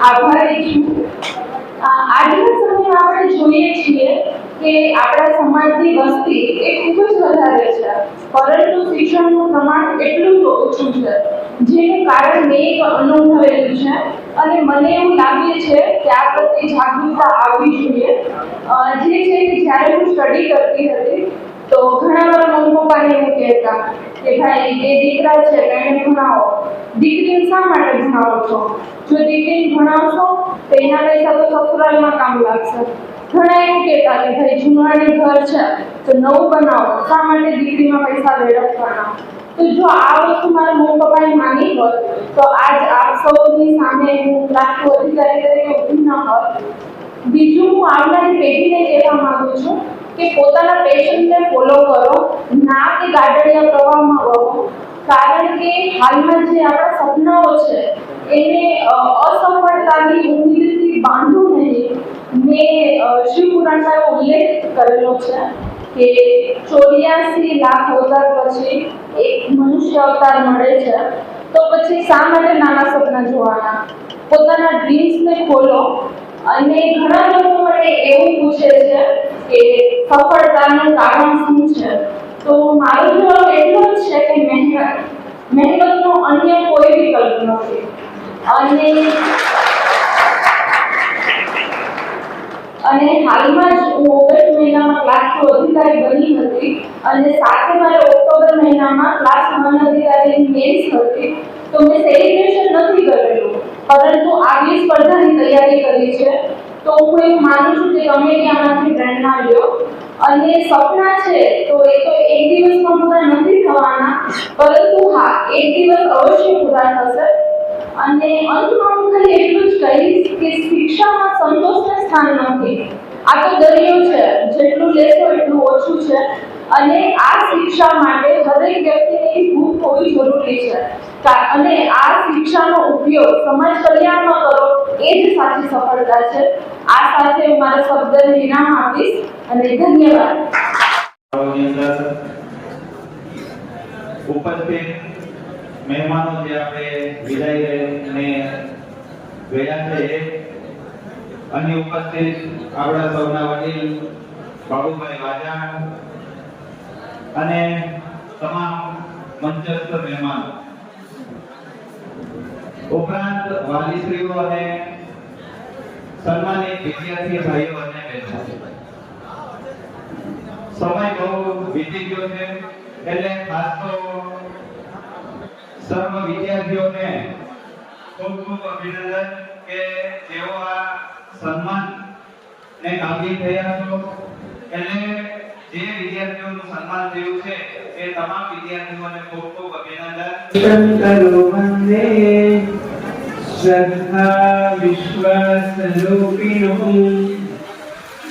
આભારી છું। આજના સમયમાં આપણે જોઈએ છીએ કે આપણા સમાજની વસ્તી એ ખૂબ જ વધારે છે, પરંતુ શિક્ષણનું પ્રમાણ એટલું જ ઓછું છે, જેનું કારણ મેં એક અનુભવેલું છે અને મને એવું લાગે છે કે આ પ્રત્યે જાગૃતતા આવવી જોઈએ। જે છે કે જ્યારે હું સ્ટડી કરતી હતી તો ઘણા મારા મમ્મી પપ્પાને એવું કહેતા કે ભાઈ જે દીકરા છે એને ભણાવો, દીકરીને શા માટે ભણાવો છો? જો દીકરીને ભણાવશો તો એના પૈસા તો સસુરાલમાં કામ લાગશે। ઘણા એવું કહેતા કે ભાઈ જૂનવાણી ઘર છે તો નવું બનાવો, શા માટે દીકરીમાં પૈસા વેડફવાના? તો જો આ વસ્તુ મારા મમ્મી પપ્પાએ માની હોત તો આજ આપ સૌની સામે હું ક્લાસ અધિકારી તરીકે ઊભી ન હોત। બીજું, હું આવનારી પેઢીને કહેવા માંગુ છું કે પોતાના પેશનને ફોલો કરો, ના કે ગાડડિયા પ્રવાહમાં વહો, કારણ કે હાલમાં જે આપણા સપનાઓ છે એને અસફળતાની ઉમ્મીદથી બાંધો નહીં। મેં શિવપુરાણમાં ઉલ્લેખ કરેલો છે કે 84 લાખ અવતાર પછી એક મનુષ્ય અવતાર મળે છે, તો પછી શા માટે નાના સપના જોવાના? પોતાના ડ્રીમ્સને ખોલો। અને ઘણા લોકો મને એવું પૂછે છે કે સફળતાનું કારણ શું છે, તો મારો જવાબ એટલો જ છે કે મહેનતનો અન્ય કોઈ વિકલ્પ નથી। અને હાલમાં જ હું ઓગસ્ટ મહિનામાં ક્લાસ 2 અધિકારી બની હતી અને સાથે મારે ઓક્ટોબર મહિનામાં ક્લાસ 1 અધિકારીની મેન્સ હતી। તો મેં સેલિબ્રેશન નથી કરેલું, પરંતુ આગલી સ્પર્ધાની તૈયારી કરી છે। તો હું એવું માનું છું કે તમે આમાંથી પ્રેરણા લો અને સપના છે તો એ તો એક દિવસમાં પૂરા નથી થવાના, પરંતુ હા, એક દિવસ અવશ્ય પૂરા થશે। અને અંતમાં હું ખાલી એટલું જ કહીશ કે શિક્ષામાં સંતોષને સ્થાન નથી। આ તો દરિયો છે, જેટલું લેશો એટલું ઓછું છે અને આ શિક્ષા માટે દરેક વ્યક્તિની ભૂખ હોવી જરૂરી છે અને આ શિક્ષાનો ઉપયોગ સમાજ કલ્યાણમાં કરો, એ જ સાચી સફળતા છે। આ સાથે હું મારા શબ્દને વિરામ આપીશ અને ધન્યવાદ। ઉપસ્થિત મહેમાનો જે આપણે વિદાય લઈને ગયા છે, અને ઉપસ્થિત આપણા સૌના વડીલ બાબુભાઈ વાજાણ અને તમામ મંચસ્થ મહેમાનો, ઉપરાંત વાલીશ્રીઓ અને સન્માનિત વિદ્યાર્થી ભાઈઓ અને બહેનો, સમય બહુ વીતી ગયો છે એટલે ખાસ તો સર્વ વિદ્યાર્થીઓને ખૂબ ખૂબ અભિનંદન કે જેઓ આ સન્માન ને કાબિલ થયા છો। એટલે જે વિદ્યાર્થીઓનું સન્માન થયું છે એ તમામ વિદ્યાર્થીઓને ખૂબ ખૂબ અભિનંદન। શંકરો વંદે શ્રદ્ધા વિશ્વાસ રૂપિણો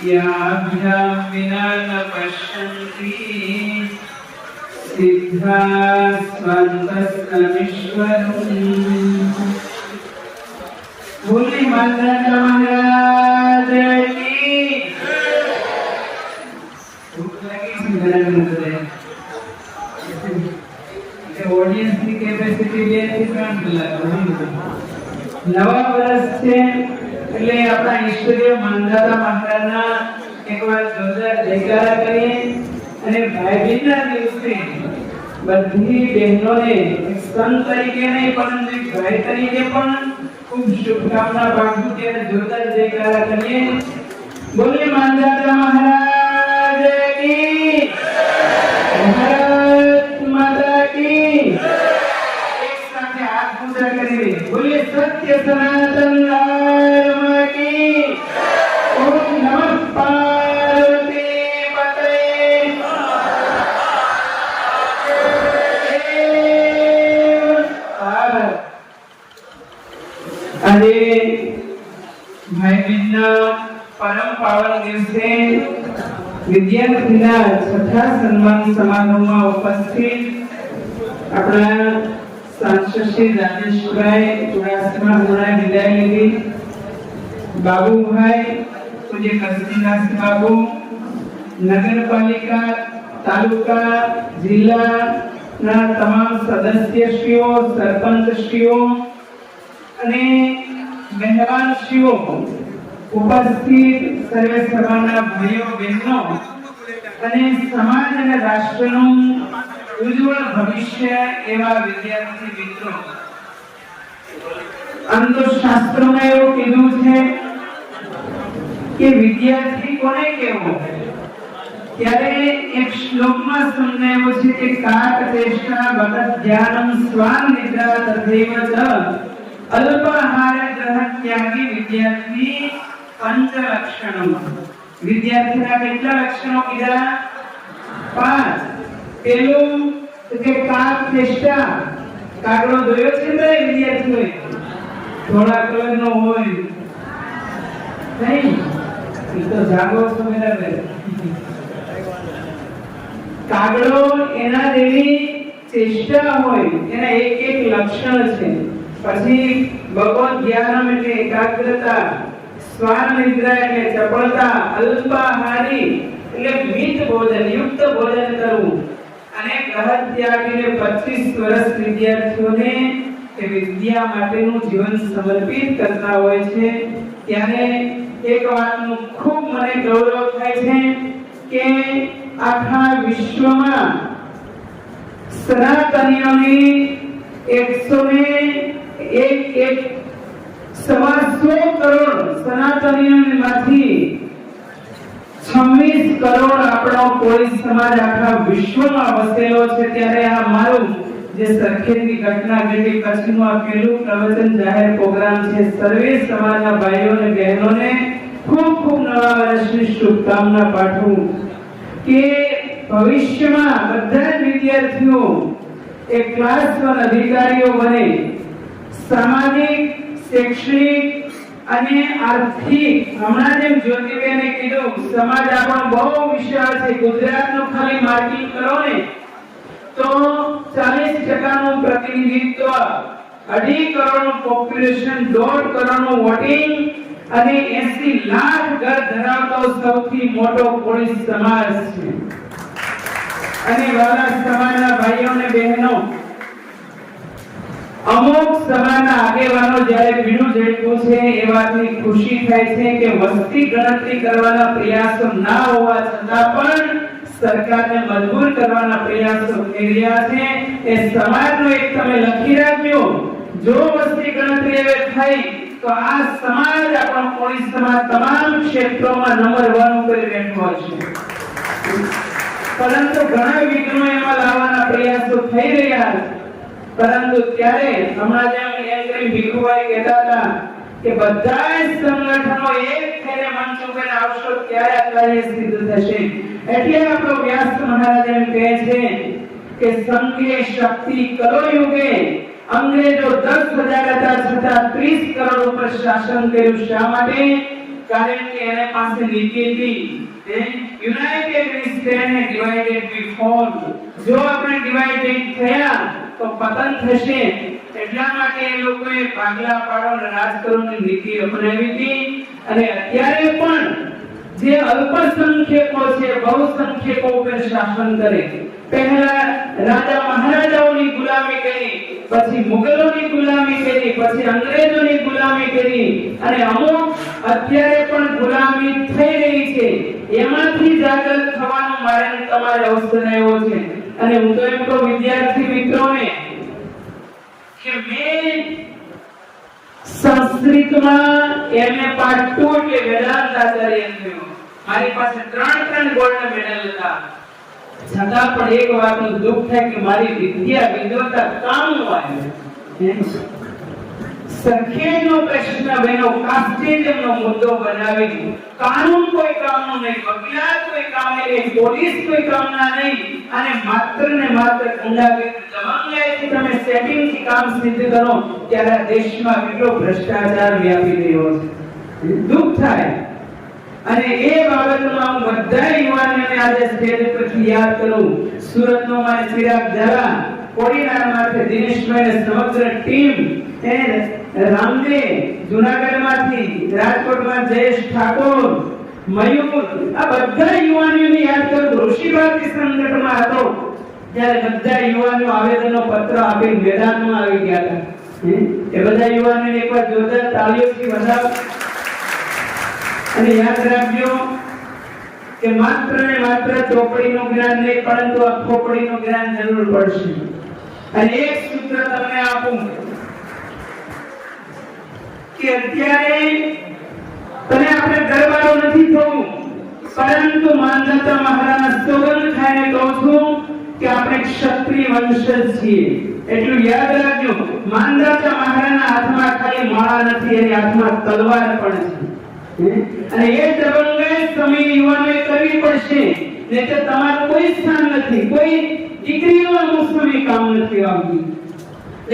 યાભ્યામ વિના ન પશ્યન્તિ સિદ્ધા સ્વંતસ્તમીશ્વરમ। બોલી માતા મહારાજ કી ભૂખ લાગી છે ઘણા લોકોને, ઓડિયન્સ ની કેપેસિટી 2 થી 3 કલાક। નવા વર્ષ છે એટલે આપણા ઈશ્વરીય માંધાતા મહારાજના એકવાર જોરદાર જયકારા કરીએ અને ભાઈ બીજના દિવસે બધી બહેનોને સંત તરીકે નહીં પરંતુ ભાઈ તરીકે પણ ખૂબ શુભકામના પાઠવું ત્યારે જોરદાર જયકારા કરીએ। બોલીએ માંધાતા મહારાજ કી, ભારત માતા કી। એક સાથે હાથ ઊંચા કરી બોલીએ સત્ય સનાતન ધર્મ કી। ઓમ નમઃ પાર્વતી પતય। આજે ભાઈ બીજના પરમ પાવન દિવસે વિદ્યાર્થીના છઠ્ઠા સન્માન સમારોહમાં ઉપસ્થિત આપણા સાંસદ શ્રી રાજેશભાઈ ચુડાસમા હમણાં વિદાય લીધી, બાબુભાઈ પૂજ્ય કસ્તુરદાસ બાબુ, નગરપાલિકા, તાલુકા, જિલ્લાના તમામ સદસ્યશ્રીઓ, સરપંચશ્રીઓ અને મહેમાનશ્રીઓ, ઉપસ્થિત સર્વે સભાના ભાઈઓ બહેનો અને સમાજ અને રાષ્ટ્રનું ઉજ્જવળ ભવિષ્ય એવા વિદ્યાર્થી મિત્રો, આમ તો શાસ્ત્રોમાં એવું કીધું છે કે વિદ્યાર્થી કોને કહેવો? ત્યારે એક શ્લોકમાં સમજાવ્યું છે કે કાક ચેષ્ટા ભગત ધ્યાનમ સ્વાન નિદ્રા તથૈવ ચ અલ્પાહાર ગ્રહ ત્યાગી વિદ્યાર્થી પંચ લક્ષણમ. વિદ્યાર્થીના કેટલા લક્ષણો કીધા? 5. પેલું કે કાક ચેષ્ટા, કાગડો જોયો છે ને વિદ્યાર્થીઓએ? થોડા કલરનો હોય નહીં, એ તો જાગો છો બરાબર. કાગડો એના જેવી ચેષ્ટા હોય, એના એક એક લક્ષણ છે. પછી ભગવત ધ્યાનમ એટલે એકાગ્રતા, સ્વાન નિદ્રા એટલે ચપળતા, અલ્પાહારી એટલે મિત ભોજન, યુક્ત ભોજન કરવું, અને ગ્રહ ત્યાગ એટલે 25 વર્ષ વિદ્યાર્થીઓને એ વિદ્યા માટેનું જીવન સમર્પિત કરતા હોય છે. ત્યારે એક વાતનું ખૂબ મને ગૌરવ થાય છે કે આખા વિશ્વમાં સનાતનીઓની 101 100 કરોડ સનાતનીઓમાંથી 26 કરોડ આપણો કોળી સમાજ આખા વિશ્વમાં વસેલો છે. ત્યારે આ મારું જે સરખેજની ઘટના ઘટી પછીનું આ પહેલું પ્રવચન જાહેર પ્રોગ્રામ છે. સર્વે સમાજના ભાઈઓ અને બહેનોને ખૂબ ખૂબ નવા વર્ષની શુભકામના પાઠવું કે ભવિષ્યમાં બધા જ વિદ્યાર્થીઓ એક ક્લાસ 1 અધિકારીઓ બને. સામાજિક, શૈક્ષણિક અને આર્થિક, હમણાં જેમ જ્યોતિબેને કીધું, સમાજ આપણો બહુ વિશાળ છે. ગુજરાતનું ખાલી માર્કિંગ કરો ને તો 40% નું પ્રતિનિધિત્વ, 2.5 કરોડનું પોપ્યુલેશન, 1.5 કરોડનું વોટિંગ અને 80 લાખ ઘર ધરાવતો સૌથી મોટો કોળી સમાજ છે. અને વાલા સમાજના ભાઈઓ અને બહેનો, અમુક સમાજના આગેવાનો જ્યારે બીડું ઝડપ્યું છે એ વાતની ખુશી થાય છે કે વસ્તી ગણતરી કરવાના પ્રયાસો ના હોવા છતાં પણ સરકારને મજબૂર કરવાના પ્રયાસો થઈ રહ્યા છે. એ સમાજનો એક તમે લખી રાખજો, જો વસ્તી ગણતરી હવે થઈ તો આ સમાજ, આપણો કોળી સમાજ તમામ ક્ષેત્રોમાં નંબર 1 ઉપર બેઠો હશે. પરંતુ ઘણા વિઘ્નો એમાં લાવવાના પ્રયાસો થઈ રહ્યા છે. પરંતુ ત્યારે હમણાં જેમ એમ ભીખુભાઈ કહેતા હતા કે બધા સંગઠનો એક થઈને મંચ ઉપર આવશો ત્યારે આ કાર્ય સિદ્ધ થશે. એટલે આપણો વ્યાસ મહારાજ એમ કહે છે કે સંઘે શક્તિ કરો યુગે, અંગ્રેજો 10,000 હતા છતાં 30 કરોડ ઉપર શાસન કર્યું. શા માટે? કારણ કે એને પાસે નીતિ હતી, united we stand and divided we fall. જો આપણે ડિવાઇડેડ થયા તો પતન થશે. એટલા માટે એ લોકોએ ભાગલા પાડો અને રાજ કરોની નીતિ અપનાવી હતી. અને અત્યારે પણ જે અલ્પસંખ્યકો છે બહુસંખ્યકો ઉપર શાસન કરે. પહેલા રાજા મહારાજાઓની ગુલામી કરી, પછી મુગલોની ગુલામી કરી, પછી અંગ્રેજોની ગુલામી કરી, અને અમુક અત્યારે પણ ગુલામી થઈ રહી છે. એમાંથી જાગૃત થવાનો મારે તમારે અવસર આવ્યો છે. અને હું તો એમ કહું વિદ્યાર્થી મિત્રોને કે મેં સંસ્કૃતમાં એમએ પાર્ટ 2 એટલે વેદાંત આચાર્ય થયો. મારી પાસે 3 ગોલ્ડ મેડલ હતા. છતાં પણ એક વાતનું દુઃખ થાય કે મારી વિદ્યા વિદ્વતા કામ ન આવી. સરખેજનો પ્રશ્ન બન્યો, કાસ્ટિઝમનો મુદ્દો બનાવી. કાનૂન કોઈ કામનો નહીં, વકીલાત કોઈ કામ નહીં, પોલીસ કોઈ કામના નહીં, અને માત્ર ને માત્ર ગુંડાગીરી દબંગાઈથી તમે સેટિંગથી કામ સિદ્ધ કરો. ત્યારે દેશમાં કેટલો ભ્રષ્ટાચાર વ્યાપી રહ્યો છે. દુઃખ થાય. અને એ બાબતમાં હું બધા યુવાનોને આજે સ્ટેજ પરથી યાદ કરું. સુરતનો મારે ચિરાગ ઝાલા, કોડીનારમાંથી દિનેશભાઈ અને સમગ્ર ટીમ, રામદેવ જૂનાગઢમાંથી, રાજકોટમાં જયેશ ઠાકોર, મયુર, આ બધા યુવાનોને યાદ કરું. ઋષિ ભારતી સંગઠનમાં હતો ત્યારે બધા યુવાનો આવેદનો પત્ર આપી મેદાનમાં આવી ગયા હતા. એ બધા યુવાનોને એકવાર જોરદાર તાળીઓથી વધાવો. અને યાદ રાખજો કે માત્ર ને માત્ર ચોપડીનું જ્ઞાન નહીં, પરંતુ આ ખોપડીનું જ્ઞાન જરૂર પડશે. અને એક સૂત્ર તમને આપું કે અત્યારે તને આપણે દરબારો નથી થવું, પરંતુ માંધાતા મહારાણા સોગંદ ખાઈને કહું છું કે આપણે ક્ષત્રિય વંશજ છીએ. એટલું યાદ રાખજો. માંધાતા મહારાણા હાથમાં ખાલી માળા નથી, એની હાથમાં તલવાર પણ છે. અને એ દબંગાઈ સમય યુવાનોએ કરવી પડશે, નહીં તો તમારું કોઈ સ્થાન નથી, કોઈ દીકરીઓના મુસમી કામ નથી આવતી.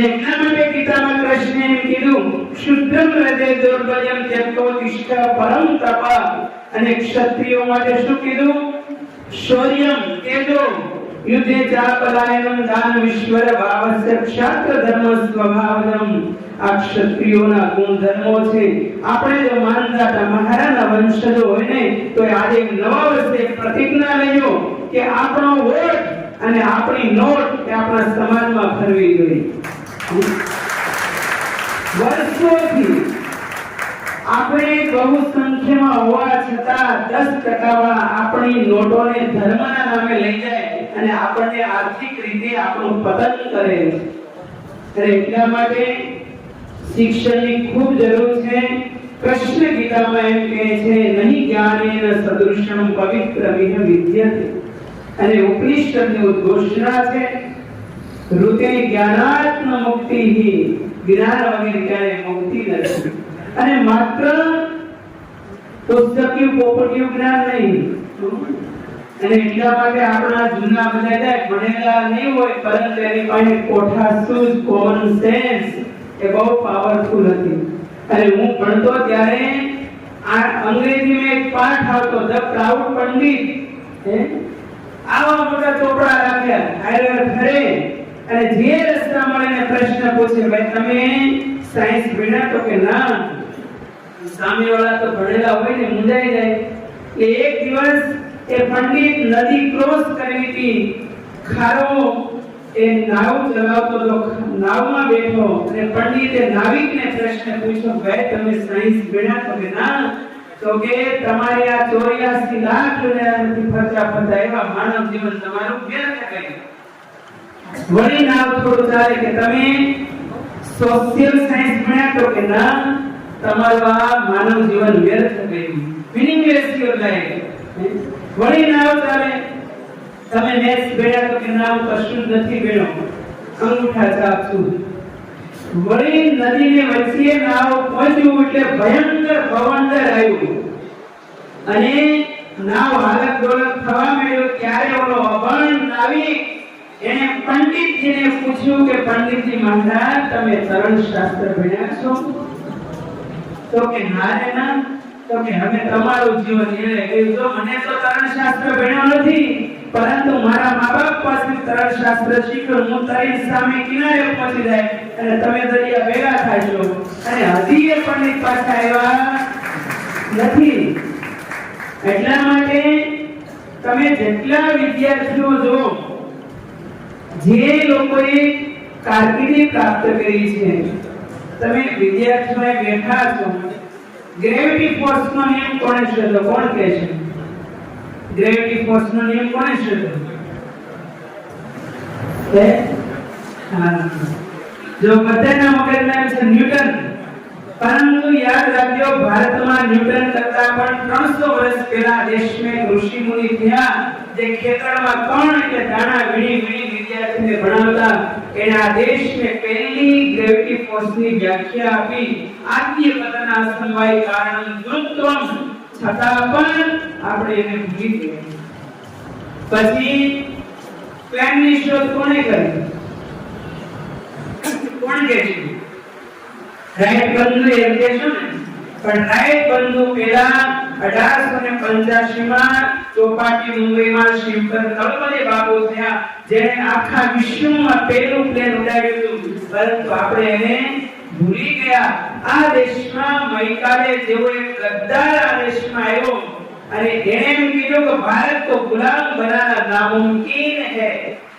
એટલા માટે ગીતામાં કૃષ્ણએ કીધું શુદ્ધમ હૃદય દુર્બલ્યમ ત્યક્તો તિષ્ઠા પરમ તપા. અને ક્ષત્રિયો માટે શું કીધું? શૌર્યમ તેજો યુદ્ધે ચાપલાયનમ દાન વિશ્વર ભાવસ્ય ક્ષાત્ર ધર્મ સ્વભાવજમ. આ ક્ષત્રિયોના ગુણધર્મો છે. આપણે જો માંધાતા મહારાણા વંશજો હોય ને તો આજે નવા વર્ષે પ્રતિજ્ઞા લેજો કે આપણો વોટ અને આપણી નોટ એ આપણા સમાજમાં ફરવી જોઈએ. વર્ષોથી આપણે બહુ સંખ્યામાં હોવા છતાં 10% આપણી નોટોને ધર્મના નામે લઈ જાય અને આપણને આર્થિક રીતે આપણું પતન કરે છે. એટલા માટે શિક્ષણની ખૂબ જરૂર છે. કૃષ્ણ ગીતામાં એમ કહે છે નહીં જ્ઞાનેન સદૃશમ પવિત્ર વિહ વિદ્યતે. અને ઉપનિષદની ઉદ્ઘોષણા છે ઋતે જ્ઞાનાત્મ મુક્તિહિ. જ્ઞાન વગર ક્યારેય મુક્તિ નથી. અને માત્ર પુસ્તકીય પોપટીયું જ્ઞાન નહીં. અને એટલા માટે આપણા જૂના બધા ભણેલા નહીં હોય, પરંતુ એની પાસે કોઠાસૂઝ કોમન સેન્સ એ બહુ પાવરફુલ હતી. અને હું ભણતો ત્યારે આ અંગ્રેજીમાં એક પાઠ આવતો ધ પ્રાઉડ પંડિત. આવા મોટા ચોપડા રાખ્યા હાઈર ફરે અને જે રસ્તા મળે પ્રશ્ન પૂછે ભાઈ તમે સાયન્સ ભણ્યા તો કે ના. સામેવાળા તો ભણેલા હોય ને મુંજાઈ જાય. કે એક દિવસ એ પંડિત નદી ક્રોસ કરી હતી. ખારો એ નાવ ચલાવતો તો નાવમાં બેઠો અને પંડિતે નાવિકને પ્રશ્ન પૂછ્યો ભાઈ તમે સાયન્સ ભણ્યા તો કે ના. તો કે તમારે આ 84 લાખ રૂપિયાથી ખર્ચા ફરતા એવા માનવ જીવન તમારું વ્યર્થ ગયું. વળી નાવ થોડું ચાલે કે તમે સોશિયલ સાયન્સ ભણ્યા તો કે ના. તમારું આ માનવ જીવન વ્યર્થ ગયું, મીનિંગલેસ યોર લાઈફ. વળી નાવ ચાલે તમે મેથ્સ ભણ્યા તો કે ના હું કશું નથી ભણ્યો, અંગૂઠા છાપ છું. વળી નદીને વચ્ચે નાવ પહોંચ્યું એટલે ભયંકર ભવંડર આવ્યું અને નાવ હાલત ડોલત થવા માંડ્યો. ત્યારે ઓલો અભણ નાવિક એને પંડિતજીને પૂછ્યું કે પંડિતજી મહારાજ તમે તરણ શાસ્ત્ર ભણ્યા છો? તો કે ના રે ના. તો કે હવે તમારું જીવન એળે ગયું. તો મને તો તરણ શાસ્ત્ર ભણ્યો નથી, પરંતુ મારા મા-બાપ પાસે તરણ શાસ્ત્ર શીખ્યું. હું તરી સામે કિનારે પહોંચી જાય અને તમે દરિયા ભેગા થાશો. અને હજી એ પંડિત પાછા આવ્યા નથી. એટલા માટે તમે જેટલા વિદ્યાર્થીઓ જો જે લોકોએ કારકિર્દી પ્રાપ્ત કરી છે, તમે વિદ્યાર્થીઓએ બેઠા છો, ગ્રેવિટી ફોર્સ નો નિયમ કોણે શોધ્યો? કોણ કહે છે? ગ્રેવિટી ફોર્સ નો નિયમ કોણે શોધ્યો? જો બધાના મગજમાં છે ન્યૂટન. પરંતુ યાદ રાખજો ભારતમાં ન્યૂટન કરતા પણ 300 વર્ષ પહેલા દેશમાં ઋષિ મુનિ થયા જે ખેતરમાં કણ એટલે દાણા વીણી વીણી વિદ્યાર્થીને ભણાવતા. એના દેશને પહેલી ગ્રેવિટી ફોર્સની વ્યાખ્યા આપી આદ્ય પતના સમવાય કારણ ગુરુત્વમ. છતાં પણ આપણે એને ભૂલી ગયા. પછી પ્લેનની શોધ કોણે કરી? કોણ કે છે? રાઈટ બંધુ એમ કે છે ને. પણ રાઈટ બંધુ પેલા 1885 માં ચોપાટી મુંબઈમાં શિવકર તળપદે બાબુ થયા જેણે આખા વિશ્વમાં પહેલું પ્લેન ઉડાડ્યું હતું. પરંતુ આપણે એને ભૂલી ગયા. આ દેશમાં મૈકાલે જેવો એક ગદ્દાર આ દેશમાં આવ્યો અને એણે એમ કીધું કે ભારત को गुलाम बनाना नामुमकिन है,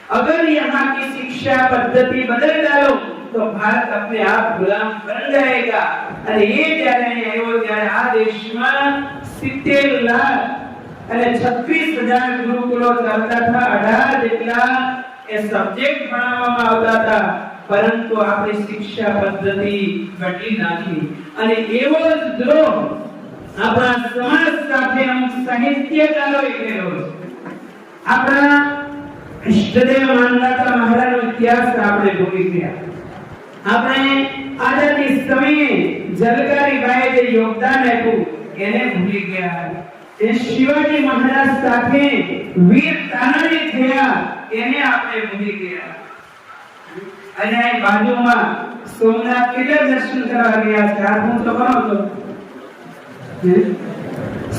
अगर यहाँ की शिक्षा पद्धति बदल डालो तो भारत अपने आप गुलाम बन जाएगा। અને એ જ્યારે આવ્યો ત્યારે આ દેશમાં 70 લાખ અને 26,000 ગુરુકુળો ચાલતા હતા, 18 જેટલા એ સબ્જેક્ટ ભણાવવામાં આવતા હતા, પરંતુ આપણી શિક્ષા પદ્ધતિ બદલી નાખી અને એવો જ દ્રોહ આપણા સમાજ સાથે અમુક સાહિત્યકારોએ કર્યો છે। આપણા ઇષ્ટદેવ માનદાતા મહારાજનો ઇતિહાસ આપણે ભૂલી ગયા। આપણે આઝાદી સમયે જલકારીબાઈએ જે યોગદાન આપ્યું એને ભૂલી ગયા। એ શિવાજી મહારાજ સાથે વીર તાનાજી થયા એને આપણે ભૂલી ગયા। અને આ બાજુમાં સોમનાથ કેટલા દર્શન કરવા ગયા છે? હાથ ઊંચો કરો તો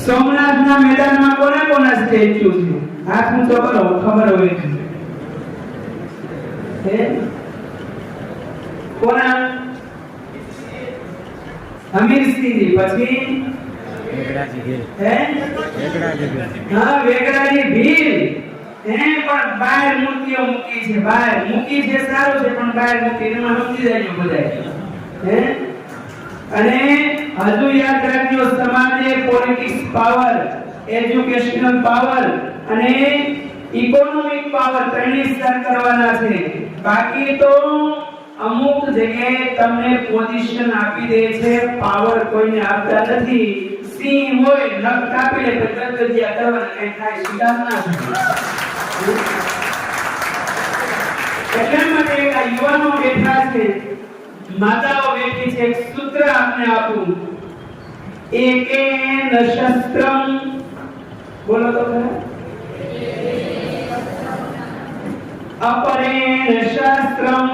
સોમનાથના મેદાનમાં કોના કોના સ્ટેચ્યુ છે? હાથ ઊંચો કરો, ખબર હોય છે કોના? હમીરસિંહજી, પછી हाँ वेगड़ाजी भील પણ બહાર મૂર્તિઓ મૂકી છે, બહાર મૂકી છે સારું છે, પણ બહાર મૂકી એમાં સમજી જાય બધાય। અને હજુ યાદ રાખજો, સમાજે પોલિટિક્સ પાવર, એજ્યુકેશનલ પાવર અને ઇકોનોમિક પાવર ત્રણેય સ્તર કરવાના છે। બાકી તો અમુક જગ્યાએ તમને પોઝિશન આપી દે છે, પાવર કોઈને આપતા નથી। સિંહ હોય નખ કાપી લે તો ગદગદિયા કરવાના કઈ થાય, શિકાર ના થાય। એટલા માટે એક આ યુવાનો બેઠા છે, માતાઓ બેઠી છે, એક સૂત્ર આપને આપું, એકેન શસ્ત્રમ, બોલો તો ખરા, અપરેણ શાસ્ત્રમ।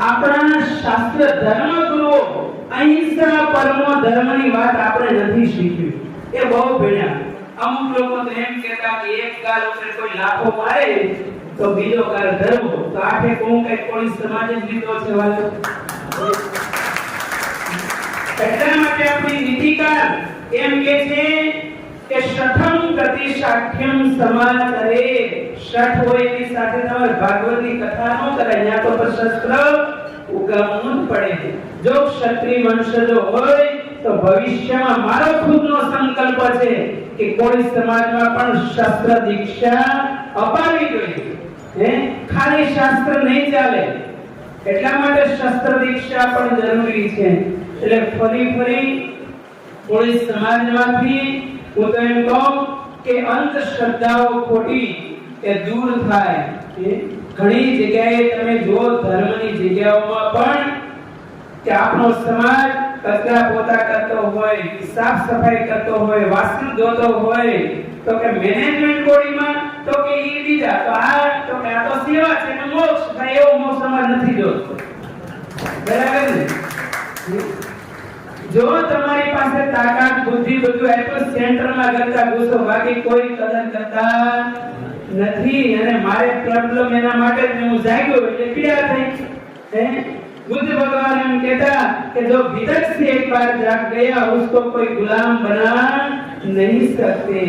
આપણા શાસ્ત્ર ધર્મ ગુરુઓ અહિંસા પરમો ધર્મની વાત આપણે નથી શીખવી, એ બહુ ભણ્યા। અમુક લોકો તો એમ કહેતા કે એક ગાલ ઉપર કોઈ લાફો મારે તો બીજો ગાલ ધરવો, તો આઠે કોણ કઈ કોઈ સમાજ જ લીધો છે વાલો। એટલા માટે આપણી નીતિકાર એમ કે છે કે શઠમ પ્રતિ શાઠ્યમ સમાચરે। શઠ હોય એની સાથે તમારે ભાગવતની કથા ન કરાય, ત્યાં તો શસ્ત્ર ઉગામવું પડે। જો ક્ષત્રિય વંશજો હોય તો ભવિષ્યમાં મારો ખુદનો સંકલ્પ છે કે કોઈ સમાજમાં પણ શસ્ત્ર દીક્ષા અપાવી જોઈએ। ખાલી શાસ્ત્ર નહીં ચાલે, એટલા માટે શસ્ત્ર દીક્ષા પણ જરૂરી છે। એટલે ફરી કોઈ સમાજમાંથી હું તો એમ કહું કે અંધશ્રદ્ધાઓ ખોટી એ દૂર થાય। ઘણી જગ્યાએ તમે જો ધર્મની જગ્યાઓમાં પણ કે આપણો સમાજ કચરા પોતા કરતો હોય, સાફ સફાઈ કરતો હોય, વાસણ ધોતો હોય, તો કે મેનેજમેન્ટ બોડીમાં તો કે ઈ બીજા, તો આ સેવા છે ને મોક્ષ થાય, એવો મોક્ષ સમાજ નથી જોતો। બરાબર ને? જો તમારી પાસે તાકાત બુદ્ધિ બધું આપ્યું, સેન્ટરમાં કરતા ઘૂસો, બાકી કોઈ કદર કરતા નથી। અને મારે પ્રોબ્લેમ એના માટે જ હું જાગ્યો એટલે પીડા થઈ। बुद्ध भगवान एम कहता कि जो भीतर से एक बार जाग गया उसको कोई गुलाम बना नहीं सकते।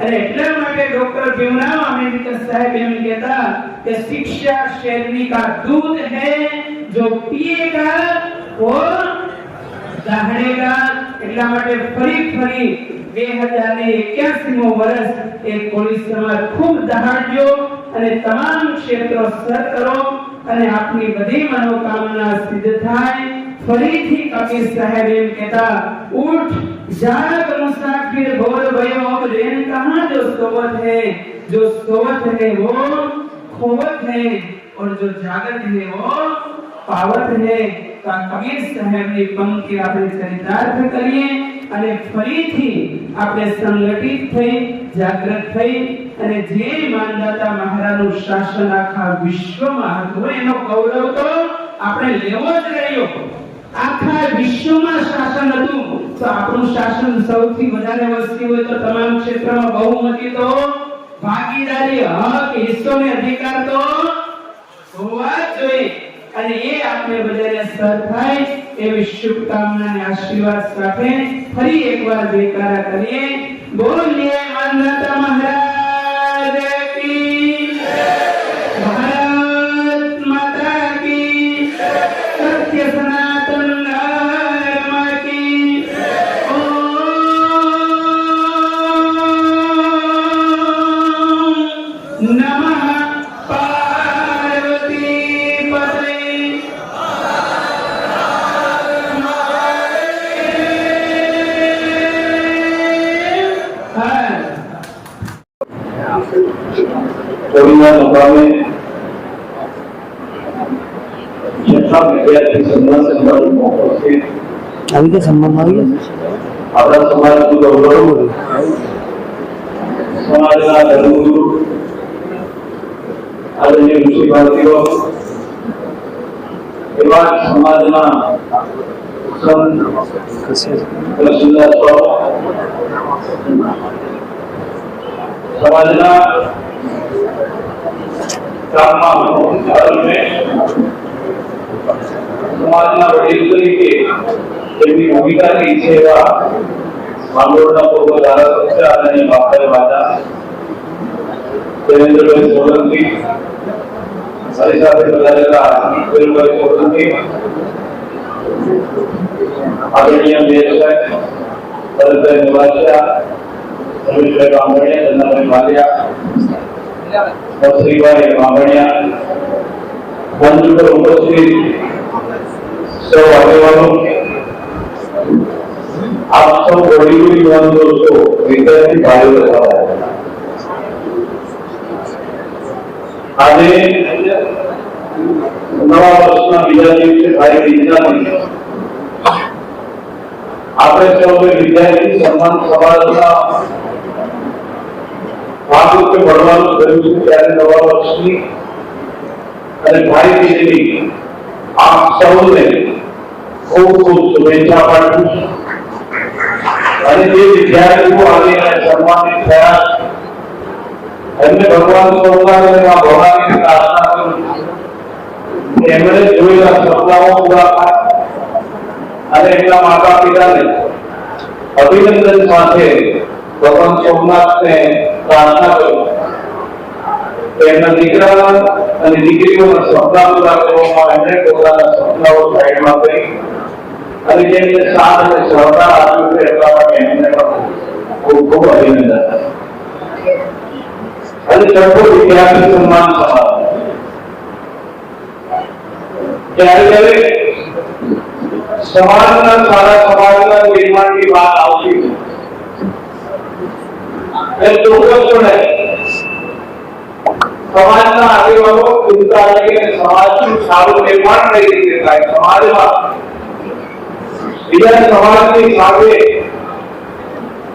अरे એટલા માટે ડોક્ટર ભીમરાવ આંબેડકર સાહેબ એમ કહેતા કે शिक्षा शेरनी का दूध है जो पिएगा वो दहाड़ेगा। એટલા માટે ફરી 2081મો વર્ષ એક કોળી સમાજ ખૂબ દહાડ્યો અને તમામ ક્ષેત્રો સર કરો અને આપની બધી મનોકામના સિદ્ધ થાય। ફરીથી કબીર સાહેબ એમ કહેતા, ઉઠ જાગ મુસાફિર બોલ भयो अब रेन कहां जो सोवत है वो खोवत है और जो जागत है वो पावत है। तो कबीर साहेबની પંક્તિ આપણે ચરિતાર્થ કરીએ અને ફરીથી આપણે સંગઠિત થઈ, જાગૃત થઈ અને જે માનદાતા મહારાજનું શાસન આખા વિશ્વમાં હતું એનો ગૌરવ તો આપણે લેવો જ રહ્યો। આખા વિશ્વમાં શાસન હતું તો આપણું શાસન સૌથી વધારે વસ્તી હોય તો તમામ ક્ષેત્રમાં બહુમતી તો ભાગીદારી, હક, હિસ્સો ને અધિકાર તો હોવા જ જોઈએ। અને એ આપણે બધાને સર થાય એવી શુભકામના અને આશીર્વાદ સાથે ફરી એકવાર જયકારા કરીએ। બોલીએ માનદાતા મહારાજ કી જય। ભારત सत्य सनातन धर्म की ओम नमः पार्वती पते કોવિડના મુકામે છઠ્ઠા વિદ્યાર્થી સન્માન સમારોહ ઉપસ્થિત આવી ગયા સન્માનમાં આવી ગયા આપણા સમાજનું ગૌરવ સમાજના ધર્મગુરુ આદરણીય ઋષિ ભારતીઓ એવા જ સમાજના સંત કૃષ્ણદાસ સમાજના કામમાં સમાજના વડીલ તરીકે જેમની ભૂમિકા રહી છે એવા માંગરોળના પૂર્વ ધારાસભ્ય આદરણીય બાપાભાઈ વાજા, દેવેન્દ્રભાઈ સોલંકી, મારી સાથે પધારેલા વિરેન્દ્રભાઈ સોલંકી, આદરણીય મેયર સાહેબ ભરતભાઈ મોરારિયા, રમેશભાઈ બામણિયા, ચંદાભાઈ માલિયા, શ્રીભાઈ બામણિયા, મંચ પર ઉપસ્થિત સૌ આગેવાનો, આપ સૌ વડીલો યુવાન દોસ્તો, વિદ્યાર્થી ભાઈઓ તથા આજે નવા વર્ષના બીજા દિવસે ભાઈ બીજાની આપણે સૌએ વિદ્યાર્થી સન્માન સમારોહના ભાગરૂપે મળવાનું થયું છે ત્યારે નવા વર્ષની અને ભાઈ બીજની આપ સૌને ખૂબ ખૂબ શુભેચ્છા પાઠવું છું અને જે વિદ્યાર્થીઓ આજે સન્માનિત થયા એમને ભગવાન સોમનાથ અને મા ભવાનીને પ્રાર્થના કરું છું કે એમણે જોયેલા સપનાઓ પૂરા થાય અને એમના માતા પિતાને અભિનંદન સાથે ભગવાન સોમનાથને પ્રાર્થના કરું કે એમના દીકરા અને દીકરીઓના સપના પૂરા કરવામાં એમણે પોતાના સપનાઓ સાઈડમાં કરી અને જેમને સાથ અને સહકાર આપ્યો છે એટલા માટે એમને ખૂબ ખૂબ અભિનંદન. અને છઠ્ઠો વિદ્યાર્થી સન્માન સમારોહ જ્યારે સમાજના સારા સમાજના નિર્માણની વાત આવતી એ ચોક્કસપણે સમાજના આગેવાનો ચિંતા લઈને સમાજનું સારું નિર્માણ કઈ રીતે થાય, સમાજમાં બીજા સમાજની સાથે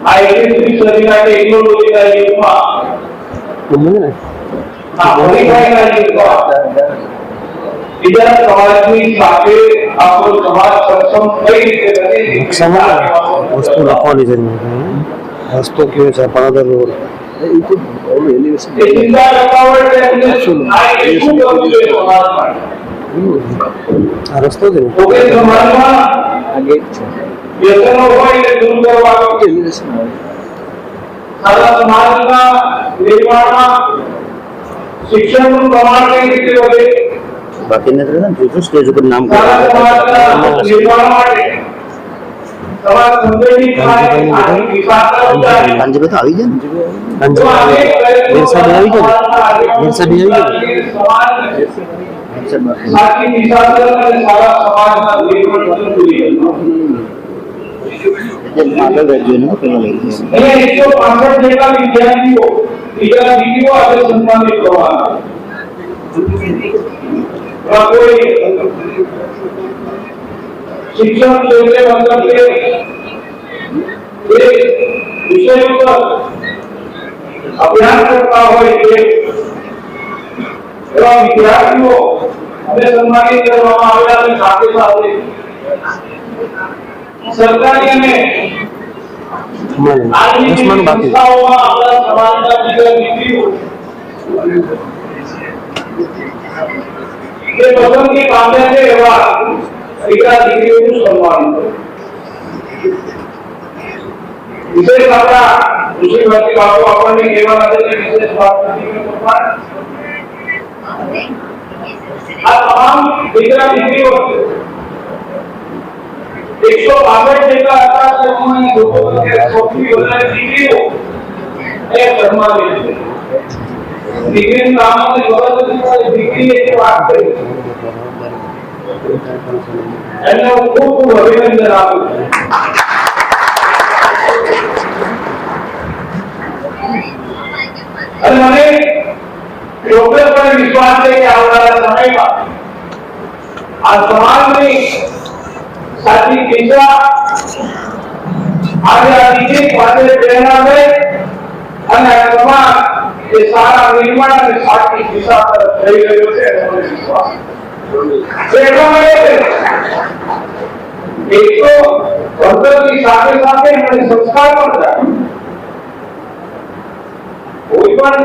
આ 21મી સદીના ટેકનોલોજીના યુગમાં આ મોડીફાઈના યુગમાં બીજા સમાજની સાથે આપણો સમાજ સક્ષમ કઈ રીતે બને વસ્તુ લખવાની જરૂર નથી રસ્તો કયો છે પાદર રોડ એ ચિંતા રકાવટ આ શું કરવું જોઈએ સમાજ માટે આ રસ્તો છે ઓકે સમાજમાં વ્યસનો હોય એને દૂર કરવાનો સારા સમાજના નિર્માણમાં શિક્ષણનું પ્રમાણ કઈ રીતે વધે, બાકી નથી ને જો સ્ટેજ ઉપર નામ સારા સમાજના નિર્માણ માટે સમાજ સંગઠિત થાય, આર્થિક વિકાસના ઉદાહરણ પાંજે બધા આવી જાય ને તો આ એક વેરસાડી આવી ગયો વેરસાડી આવી ગયો સાચી વિચારસર અને સારા સમાજના નિર્માણ જોઈએ. આગળ રહેજો ને પેલા લઈ જશે અહીંયા 165 જેટલા વિદ્યાર્થીઓ બીજા દીકરીઓ આજે સન્માનિત કરવાના કોઈ શિક્ષણ ક્ષેત્રે મતલબ કે એક વિષય ઉપર અભ્યાસ કરતા હોય છે એવા વિદ્યાર્થીઓ અમે સન્માનિત કરવામાં આવ્યા અને સાથે સાથે સરકારી અને દસમાનું બાકી સંસ્થાઓમાં આપણા સમાજના દીકરા દીકરીઓ જે પસંદગી પામ્યા છે એવા દીકરા દીકરીઓનું સન્માન વિશેષ આપણા ઋષિ ભારતી બાપુ આપણને કહેવાના છે કે વિશેષ વાત નથી આ તમામ દીકરા દીકરીઓ 162 જેટલા હતા તેમાંની લોકોને સૌથી વધારે દીકરીઓ એ ઘરમાં છે. દીકરીનું નામ અને ગૌરવ દીકરી એ વાત કરી એમને હું ખૂબ ખૂબ અભિનંદન આપું છું. અને મને ચોક્કસ પણ વિશ્વાસ છે કે આવનારા સમયમાં આ સમાજની સાચી દિશા આજે આ દીકરી પાસે પ્રેરણા લે અને આ સમાજ એ સારા નિર્માણ અને સાચી દિશા તરફ જઈ રહ્યો છે એનો મને વિશ્વાસ એટલા માટે એક તો ભણતરની સાથે સાથે એમને સંસ્કાર પણ થાય. કોઈ પણ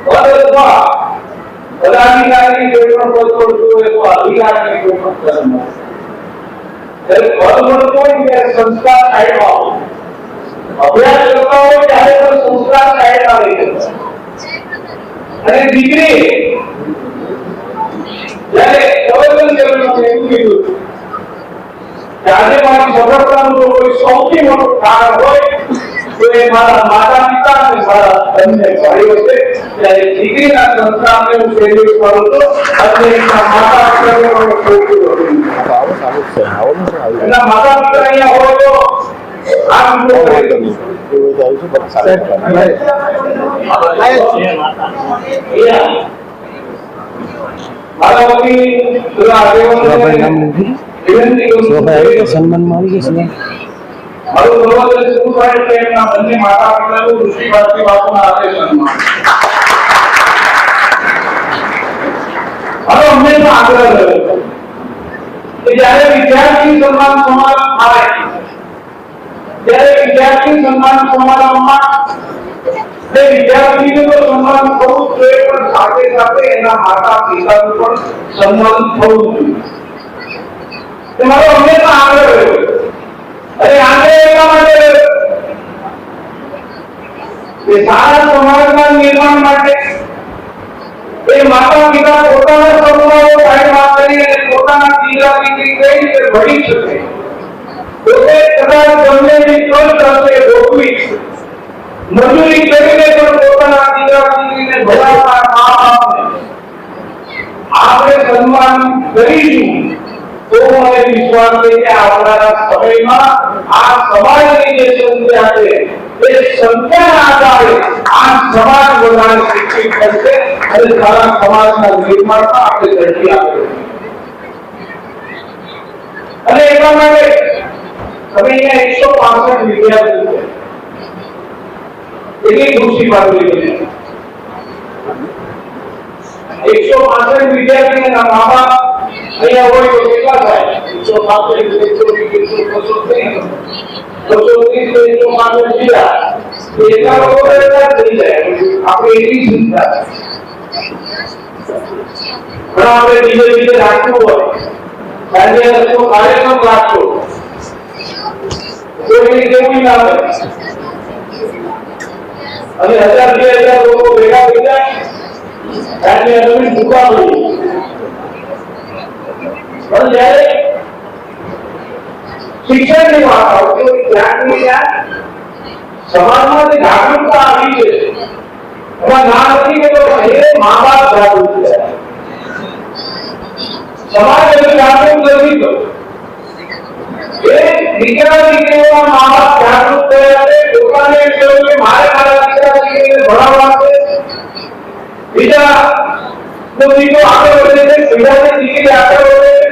પદ અથવા પદાધિકારીની કોઈ પણ પદ પર જોઈએ તો અધિકારીની કોઈ પણ પદ મળે ત્યારે પદ મળતો હોય ત્યારે સંસ્કાર સાઈડમાં આવે. અભ્યાસ કરતા હોય ત્યારે પણ સંસ્કાર સાઈડમાં લઈ જતા. અને દીકરી જ્યારે પ્રવચન કર્યું એવું કીધું કે આજે મારી સફળતાનું જો કોઈ સૌથી મોટું કારણ હોય તો એ મારા માતા પિતા અને મારા બંને ભાઈઓ છે. ત્યારે દીકરીના સંસ્કારને હું સેલ્યુટ કરું છું અને એના માતા પિતાને પણ ખૂબ ખૂબ એના માતા પિતા અહીંયા હોય તો આ સન્માનમાં આવી જશે. મારું સર્વોદય શું થાય છે એમના બંને માતા પિતાનું ઋષિ ભારતી બાપુના હાથે સન્માન. હવે હંમેશા આગ્રહ રહ્યો કે જ્યારે વિદ્યાર્થી સન્માન સમારંભ થાય ત્યારે વિદ્યાર્થી સન્માન સમારંભમાં તે વિદ્યાર્થીનું તો સન્માન થવું જ જોઈએ પણ સાથે સાથે એના માતા પિતાનું પણ સન્માન થવું જોઈએ. તે મારો હંમેશા આગ્રહ રહ્યો. અરે આગ્રહ એટલા માટે કે સારા સમાજના નિર્માણ માટે એ માતા પિતા પોતાના સપનાઓ સાઈડમાં કરીને પોતાના દીકરા દીકરી કઈ રીતે ભણી શકે પોતે કદાચ ગમે ટ્રસ્ટ હશે ગોઠવી મજૂરી કરીને પણ પોતાના દીકરા દીકરીને ભણાવતા મા બાપને આપણે સન્માન કરીશું તો મને વિશ્વાસ છે કે આવનારા સમયમાં આ સમાજની જે સંખ્યા છે એ સંખ્યાના આધારે આ સમાજ વધારે શિક્ષિત થશે અને સારા સમાજના નિર્માણમાં આપણે ઝડપી આગળ અને એટલા માટે તમે અહીંયા 165 વિદ્યાર્થીઓ છે એટલી ખુશી પાડવી છે. 165 વિદ્યાર્થીઓના મા બાપ અહીંયા હોય તો કેટલા થાય? 165 એટલા લોકો થઈ જાય આપણે એટલી સંખ્યા પણ આપણે બીજે રાખવું હોય સાંજે કાર્યક્રમ રાખવો તો એની કેવું ના હોય અને 1000-2000 લોકો ભેગા થઈ જાય સાંજે અમે ભૂખા હોઈએ. પણ જ્યારે શિક્ષણની વાત આવતી હોય ત્યાં સમાજમાં જે જાગૃતતા આવી છે એમાં ના નથી કે મા બાપ જાગૃત થયા. સમાજ જાગૃત નથી થયો એ દીકરા દીકરીઓના મા બાપ જાગૃત થયા છે. પોતાને એમ કહ્યું કે મારે મારા દીકરા દીકરીને ભણાવવા છે. બીજા દીકરો આગળ વધે છે બીજાની દીકરી આગળ વધે છે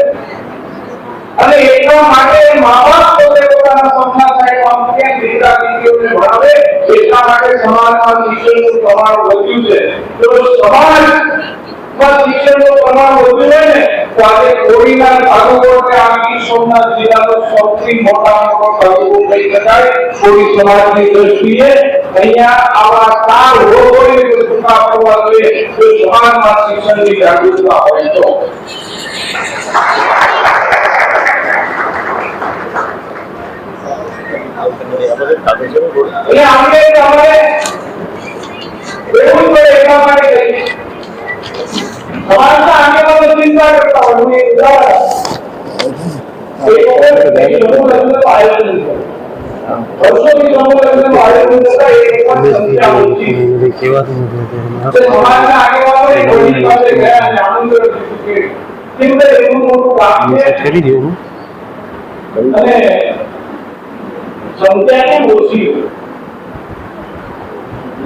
અને એટલા માટે મા બાપ પોતે પોતાના સપના સાઈડમાં મૂકે દીકરા દીકરીઓને ભણાવે એટલા માટે સમાજમાં શિક્ષણનું પ્રમાણ વધ્યું છે. તો સમાજમાં શિક્ષણનું પ્રમાણ વધ્યું હોય ને તો આજે કોડીના તાલુકોને આ ગીર સોમનાથ જિલ્લાનો સૌથી મોટામાં મોટો તાલુકો કહી શકાય કોડી સમાજની દ્રષ્ટિએ. અહીંયા આવા 4 રોગોની ટૂંકા પડવા જોઈએ તો સમાજમાં શિક્ષણની જાગૃતતા હોય તો. આપણે એવું પડે એટલા માટે સમાજના આગેવાનો ચિંતા કરતા હોય સમૂહ લગ્નનું આયોજન થયું. વર્ષોથી સમૂહ લગ્નનું આયોજન થતા એક પણ સંખ્યા ઓછી. કહેવાતું નથી તે સમાજના આગેવાનોએ કોઈની પાસે ગયા અને આમંત્રણ દીધું કે કેમ કે એવું મોટું કામ છે કરી દઉં અને સંખ્યા કેમ ઓછી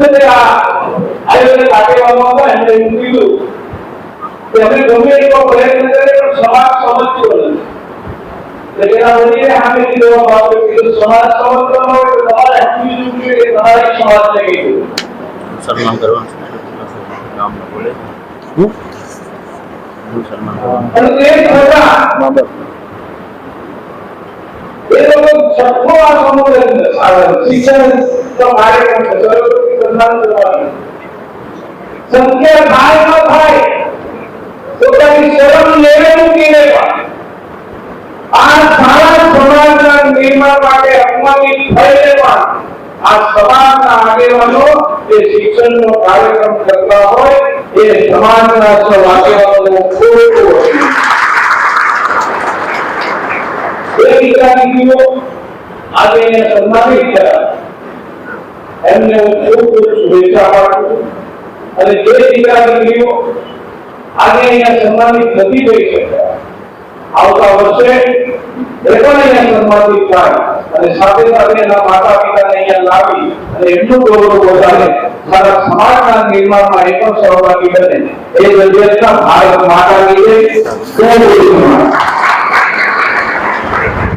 એટલે આ આયોજક આગેવાનો હતા એમણે એવું કીધું કે અમે ગમે એટલો પ્રયત્ન કરીએ પણ સમાજ સમજતો નથી. એટલે એના વડીલે સામેથી જવાબ આપ્યો કે જો સમાજ સમજતો ન હોય તો તમારે સમજવું જોઈએ કે તમારી સમાજને કીધું સન્માન કરવાનું છે નામ ન બોલે સન્માન કરવાનું અને તે છતાં એ લોકો છઠ્ઠો આ સમૂહ લગ્ન શિક્ષણ કાર્યક્રમ છે સરસ્વતી સન્માન કરવાનું સંખ્યા થાય ન થાય પોતાની શરમ લેવે મૂકીને પણ આ સારા સમાજના નિર્માણ માટે અપમાનિત થઈને પણ આ સમાજના આગેવાનો જે શિક્ષણનો કાર્યક્રમ કરતા હોય એ સમાજના સૌ આગેવાનોનો ખૂબ એ દીકરીઓ આજે અહીંયા સન્માનિત થયા એમને હું ખૂબ શુભેચ્છા પાઠવું છું. અને જે દીકરીઓ આજે અહીંયા સન્માનિત નથી થઈ શક્યા આવતા વર્ષે એ પણ અહીંયા સન્માનિત થાય અને સાથે સાથે એના માતા પિતાને અહીંયા લાવી અને એટલું ગૌરવ વધારે સારા સમાજના નિર્માણમાં એ પણ સહભાગી બને એ જગ્યાના ભારત માતાની જય.